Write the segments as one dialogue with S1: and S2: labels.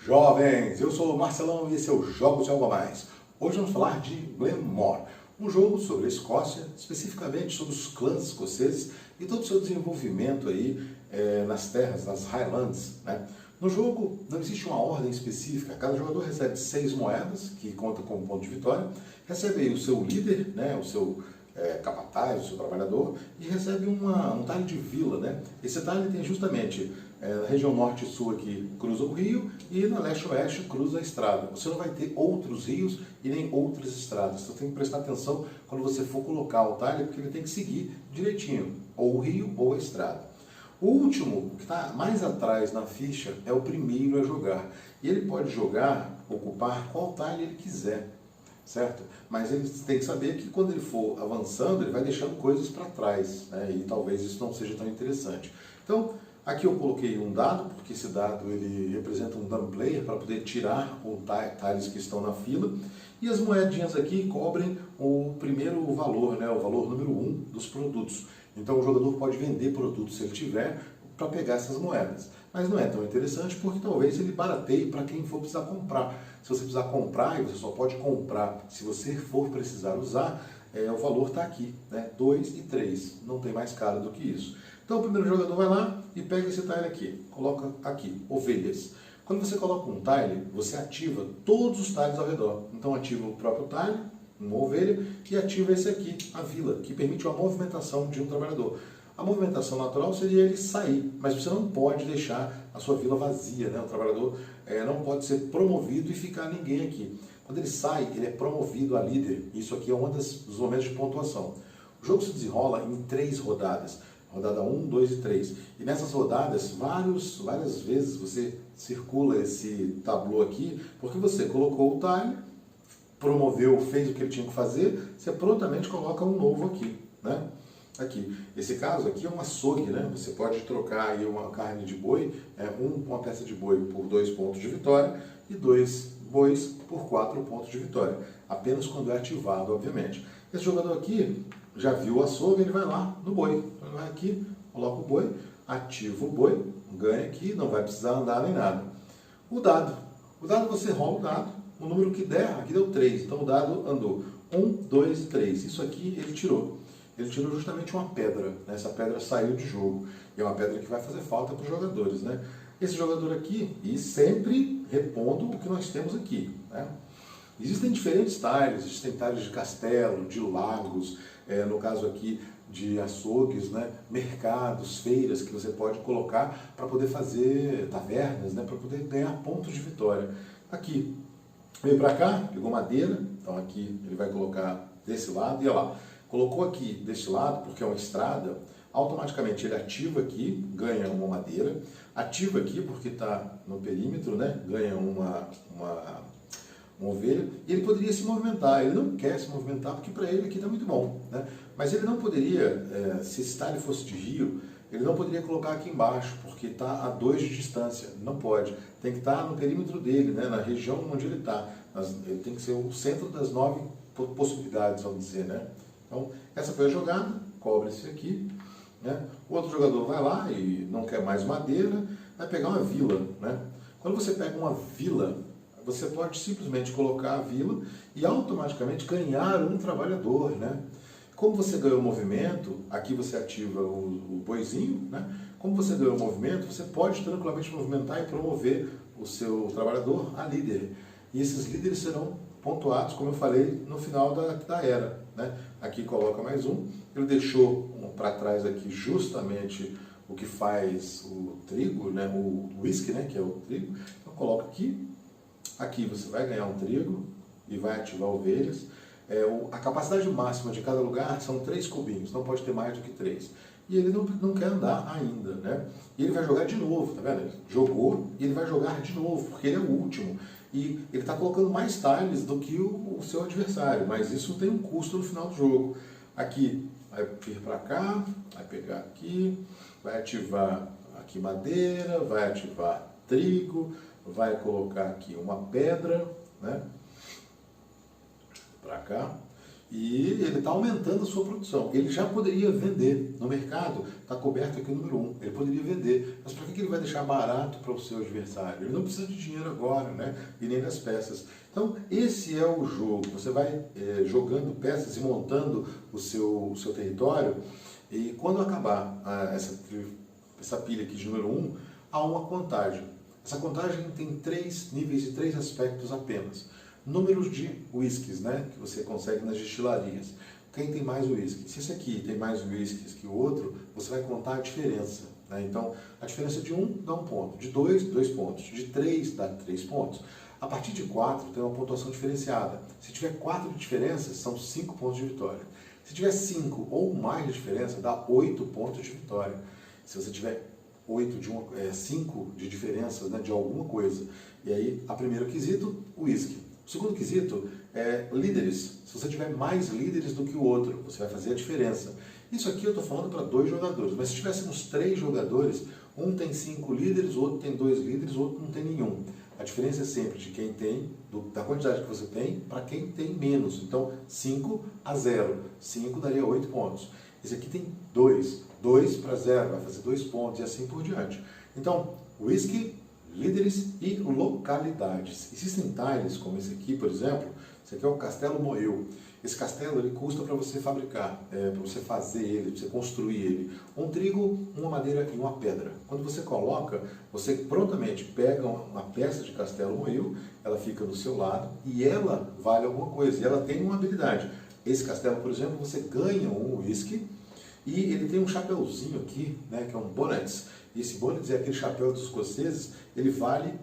S1: Jovens, eu sou o Marcelão e esse é o Jogos de Algo a Mais. Hoje vamos falar de Glenmore, um jogo sobre a Escócia, especificamente sobre os clãs escoceses e todo o seu desenvolvimento aí nas terras, nas Highlands, né? No jogo não existe uma ordem específica, cada jogador recebe 6 moedas, que conta como ponto de vitória, recebe aí o seu líder, né, o seu capataz, o seu trabalhador, e recebe um talhe de vila, né? Esse talhe tem justamente na região norte e sul aqui cruza o rio e na leste e oeste cruza a estrada. Você não vai ter outros rios e nem outras estradas. Você tem que prestar atenção quando você for colocar o talhe, porque ele tem que seguir direitinho, ou o rio ou a estrada. O último, que está mais atrás na ficha, é o primeiro a jogar. E ele pode jogar, ocupar qual talhe ele quiser, certo? Mas ele tem que saber que quando ele for avançando, ele vai deixando coisas para trás, né? E talvez isso não seja tão interessante. Então, aqui eu coloquei um dado, porque esse dado ele representa um dumb player para poder tirar os talhes que estão na fila. E as moedinhas aqui cobrem o primeiro valor, né? O valor número 1 dos produtos. Então o jogador pode vender produtos se ele tiver para pegar essas moedas. Mas não é tão interessante porque talvez ele barateie para quem for precisar comprar. Se você precisar comprar, e você só pode comprar se você for precisar usar, o valor está aqui, né? 2 e 3, não tem mais caro do que isso. Então o primeiro jogador vai lá e pega esse tile aqui, coloca aqui, ovelhas. Quando você coloca um tile, você ativa todos os tiles ao redor. Então ativa o próprio tile, uma ovelha, e ativa esse aqui, a vila, que permite uma movimentação de um trabalhador. A movimentação natural seria ele sair, mas você não pode deixar a sua vila vazia, né? O trabalhador não pode ser promovido e ficar ninguém aqui. Quando ele sai, ele é promovido a líder. Isso aqui é um dos momentos de pontuação. O jogo se desenrola em 3 rodadas. Rodada 1, 2 e 3. E nessas rodadas, várias vezes você circula esse tabu aqui, porque você colocou o tile, promoveu, fez o que ele tinha que fazer, você prontamente coloca um novo aqui, né? Aqui. Esse caso aqui é um açougue, né? Você pode trocar aí uma carne de boi, uma peça de boi por 2 pontos de vitória e 2 bois por 4 pontos de vitória. Apenas quando é ativado, obviamente. Esse jogador aqui já viu o açougue, ele vai lá no boi. Então ele vai aqui, coloca o boi, ativa o boi, ganha aqui, não vai precisar andar nem nada. O dado você rola o dado, o número que der, aqui deu 3, então o dado andou 1, 2 e 3. Isso aqui ele tirou. Ele tirou justamente uma pedra, né? Essa pedra saiu de jogo. E é uma pedra que vai fazer falta para os jogadores, né? Esse jogador aqui, e sempre repondo o que nós temos aqui, né? Existem diferentes tiles, existem tiles de castelo, de lagos, no caso aqui de açougues, né? Mercados, feiras que você pode colocar para poder fazer tavernas, né? Para poder ganhar pontos de vitória. Aqui, veio para cá, pegou madeira, então aqui ele vai colocar desse lado, e olha lá, colocou aqui deste lado, porque é uma estrada, automaticamente ele ativa aqui, ganha uma madeira, ativa aqui porque está no perímetro, né? Ganha uma ovelha, e ele poderia se movimentar. Ele não quer se movimentar porque para ele aqui está muito bom, né? Mas ele não poderia, se esse talhe fosse de rio, ele não poderia colocar aqui embaixo, porque está a 2 de distância, não pode. Tem que estar no perímetro dele, né? Na região onde ele está. Ele tem que ser o centro das 9 possibilidades, vamos dizer, né? Então, essa foi a jogada, cobre-se aqui, né? O outro jogador vai lá e não quer mais madeira, vai pegar uma vila, né? Quando você pega uma vila, você pode simplesmente colocar a vila e automaticamente ganhar um trabalhador, né? Como você ganhou o movimento, aqui você ativa o boizinho, né? Como você ganhou o movimento, você pode tranquilamente movimentar e promover o seu trabalhador a líder. E esses líderes serão pontuados, como eu falei, no final da era, né? Aqui coloca mais um. Ele deixou para trás aqui justamente o que faz o trigo, né? O whisky, né? Que é o trigo. Então coloca aqui. Aqui você vai ganhar um trigo e vai ativar ovelhas. A capacidade máxima de cada lugar são 3 cubinhos, não pode ter mais do que 3. E ele não quer andar ainda, né? E ele vai jogar de novo, tá vendo? Ele jogou e ele vai jogar de novo, porque ele é o último. E ele está colocando mais tiles do que o seu adversário, mas isso tem um custo no final do jogo. Aqui, vai vir para cá, vai pegar aqui, vai ativar aqui madeira, vai ativar trigo, vai colocar aqui uma pedra, né? Para cá. E ele está aumentando a sua produção. Ele já poderia vender no mercado, está coberto aqui o número 1, ele poderia vender. Mas para que ele vai deixar barato para o seu adversário? Ele não precisa de dinheiro agora, né? E nem das peças. Então, esse é o jogo. Você vai jogando peças e montando o seu território, e quando acabar essa pilha aqui de número 1, há uma contagem. Essa contagem tem 3 níveis e 3 aspectos apenas. Números de whiskies, né, que você consegue nas destilarias. Quem tem mais whisky? Se esse aqui tem mais whiskies que o outro, você vai contar a diferença. Né? Então, a diferença de 1 dá 1 ponto, de 2, 2 pontos, de 3 dá 3 pontos. A partir de 4 tem uma pontuação diferenciada. Se tiver 4 de diferença, são 5 pontos de vitória. Se tiver 5 ou mais de diferença, dá 8 pontos de vitória. Se você tiver 5 de diferenças, né, de alguma coisa. E aí, a primeiro quesito, o whisky. O segundo quesito é líderes. Se você tiver mais líderes do que o outro, você vai fazer a diferença. Isso aqui eu estou falando para 2 jogadores, mas se tivéssemos 3 jogadores, um tem 5 líderes, o outro tem 2 líderes, o outro não tem nenhum. A diferença é sempre de quem tem, da quantidade que você tem, para quem tem menos. Então, 5 a 0. 5 daria 8 pontos. Esse aqui tem 2. 2 para 0, vai fazer 2 pontos e assim por diante. Então, whisky, líderes e localidades. Existem tiles, como esse aqui, por exemplo. Esse aqui é o Castelo Moeu. Esse castelo ele custa para você fabricar, para você fazer ele, para você construir ele. Um trigo, uma madeira e uma pedra. Quando você coloca, você prontamente pega uma peça de Castelo Moeu, ela fica do seu lado e ela vale alguma coisa. E ela tem uma habilidade. Esse castelo, por exemplo, você ganha um whisky e ele tem um chapeuzinho aqui, né, que é um bonnet. E esse bonnet é aquele chapéu dos escoceses, ele vale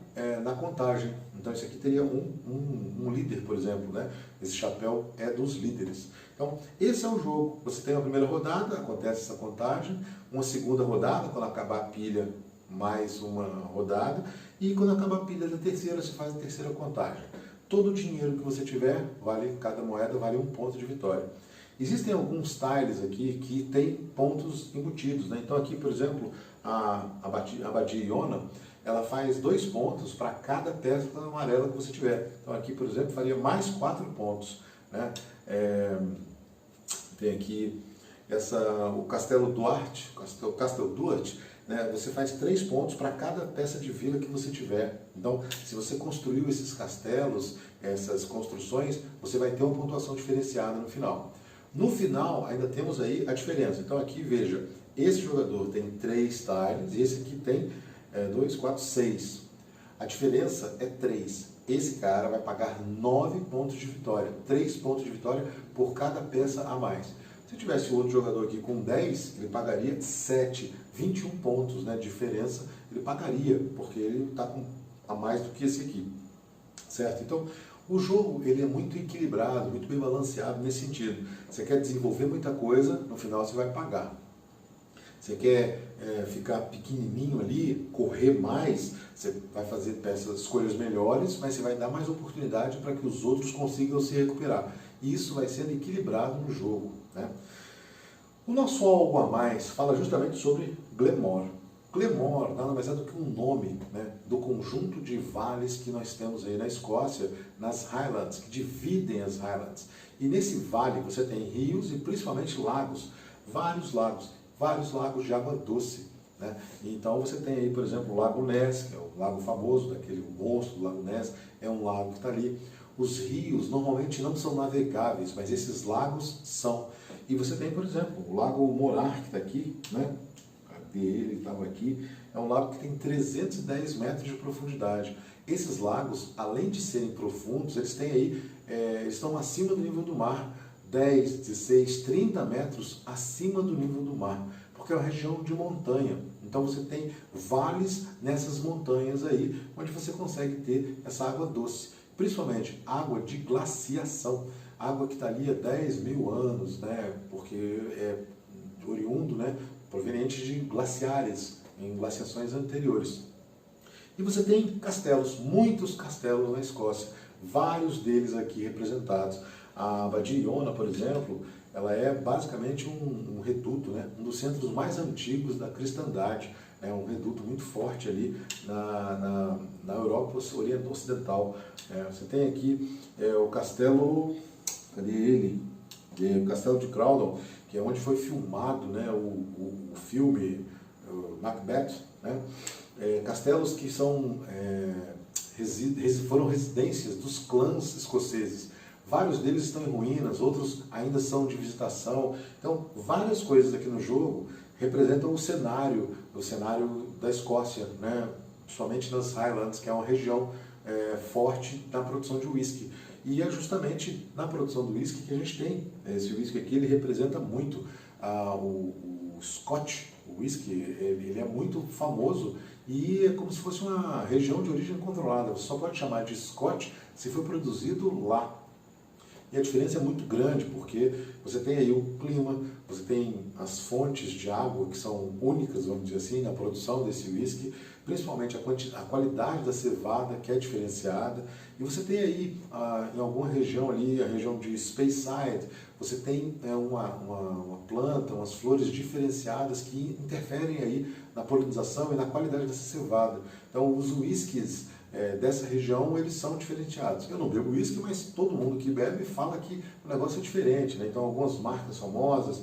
S1: na contagem. Então esse aqui teria um líder, por exemplo, né? Esse chapéu é dos líderes. Então esse é o jogo. Você tem a primeira rodada, acontece essa contagem, uma segunda rodada, quando acabar a pilha, mais uma rodada, e quando acabar a pilha da terceira, você faz a terceira contagem. Todo o dinheiro que você tiver, cada moeda vale 1 ponto de vitória. Existem alguns tiles aqui que tem pontos embutidos, né? Então aqui, por exemplo, a Abadia Iona, ela faz 2 pontos para cada peça amarela que você tiver. Então aqui, por exemplo, faria mais 4 pontos. Né? Tem aqui o Castelo Duarte, Castelo Duarte, né? Você faz 3 pontos para cada peça de vila que você tiver. Então, se você construiu esses castelos, essas construções, você vai ter uma pontuação diferenciada no final. No final, ainda temos aí a diferença. Então aqui, veja, esse jogador tem 3 tiles e esse aqui tem 2, 4, 6. A diferença é 3. Esse cara vai pagar 9 pontos de vitória. 3 pontos de vitória por cada peça a mais. Se tivesse outro jogador aqui com 10, ele pagaria 7, 21 pontos, né, de diferença. Ele pagaria, porque ele está com a mais do que esse aqui. Certo? Então, o jogo ele é muito equilibrado, muito bem balanceado nesse sentido. Você quer desenvolver muita coisa, no final você vai pagar. Você quer ficar pequenininho ali, correr mais, você vai fazer escolhas melhores, mas você vai dar mais oportunidade para que os outros consigam se recuperar. E isso vai sendo equilibrado no jogo. Né? O nosso algo a mais fala justamente sobre Glenmore. Glenmore nada mais é do que um nome, né, do conjunto de vales que nós temos aí na Escócia, nas Highlands, que dividem as Highlands. E nesse vale você tem rios e principalmente lagos, vários lagos de água doce. Né? Então você tem aí, por exemplo, o Lago Ness, que é o lago famoso, daquele monstro do Lago Ness, é um lago que está ali. Os rios normalmente não são navegáveis, mas esses lagos são. E você tem, por exemplo, o Lago Morar, que está aqui, né? Ele estava aqui, é um lago que tem 310 metros de profundidade. Esses lagos, além de serem profundos, eles têm aí, eles estão acima do nível do mar, 10, 16, 30 metros acima do nível do mar, porque é uma região de montanha. Então você tem vales nessas montanhas aí, onde você consegue ter essa água doce, principalmente água de glaciação, água que está ali há 10 mil anos, né? Porque é oriundo, né? Proveniente de glaciares, em glaciações anteriores. E você tem castelos, muitos castelos na Escócia, vários deles aqui representados. A Abadia Iona, por exemplo, ela é basicamente um reduto, né? Um dos centros mais antigos da cristandade, é um reduto muito forte ali na Europa Ocidental. Você tem aqui o castelo, cadê ele? o Castelo de Crowdon, que é onde foi filmado, né, o filme Macbeth, né? Castelos que são, foram residências dos clãs escoceses. Vários deles estão em ruínas, outros ainda são de visitação. Então, várias coisas aqui no jogo representam o cenário da Escócia, né? Principalmente nas Highlands, que é uma região forte na produção de whisky. E é justamente na produção do whisky que a gente tem. Esse whisky aqui, ele representa muito o Scotch. O whisky, ele é muito famoso e é como se fosse uma região de origem controlada. Você só pode chamar de Scotch se for produzido lá. E a diferença é muito grande, porque você tem aí o clima, você tem as fontes de água que são únicas, vamos dizer assim, na produção desse whisky, principalmente a qualidade da cevada, que é diferenciada. E você tem aí, em alguma região ali, a região de Speyside, você tem uma planta, umas flores diferenciadas que interferem aí na polinização e na qualidade dessa cevada. Então, os whiskies dessa região, eles são diferenciados. Eu não bebo whisky, mas todo mundo que bebe fala que o negócio é diferente, né? Então, algumas marcas famosas,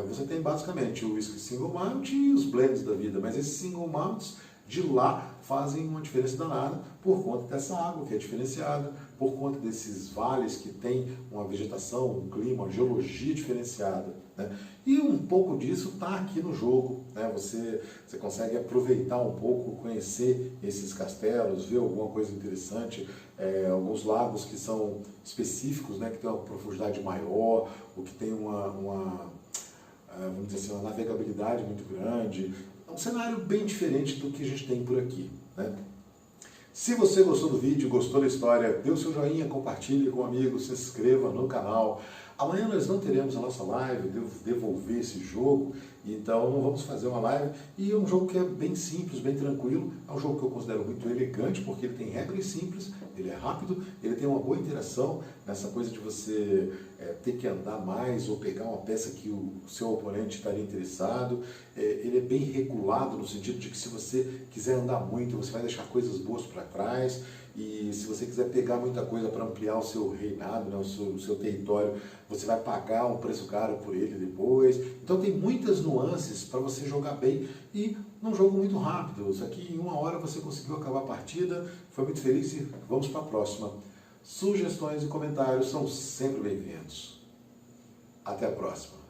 S1: você tem basicamente o whisky single malt e os blends da vida, mas esses single malts de lá fazem uma diferença danada por conta dessa água que é diferenciada, por conta desses vales que tem uma vegetação, um clima, uma geologia diferenciada, né? E um pouco disso está aqui no jogo, né? Você consegue aproveitar um pouco, conhecer esses castelos, ver alguma coisa interessante, alguns lagos que são específicos, né? Que tem uma profundidade maior, ou que tem vamos dizer assim, uma navegabilidade muito grande. É um cenário bem diferente do que a gente tem por aqui, né? Se você gostou do vídeo, gostou da história, dê o seu joinha, compartilhe com amigos, se inscreva no canal. Amanhã nós não teremos a nossa live, eu devo devolver esse jogo, então não vamos fazer uma live. E é um jogo que é bem simples, bem tranquilo, é um jogo que eu considero muito elegante, porque ele tem regras simples, ele é rápido, ele tem uma boa interação, nessa coisa de você ter que andar mais ou pegar uma peça que o seu oponente estaria interessado. Ele é bem regulado no sentido de que se você quiser andar muito, você vai deixar coisas boas para trás. E se você quiser pegar muita coisa para ampliar o seu reinado, né, o seu território, você vai pagar um preço caro por ele depois. Então tem muitas nuances para você jogar bem e num jogo muito rápido. Isso aqui em 1 hora você conseguiu acabar a partida, foi muito feliz e vamos para a próxima. Sugestões e comentários são sempre bem-vindos. Até a próxima.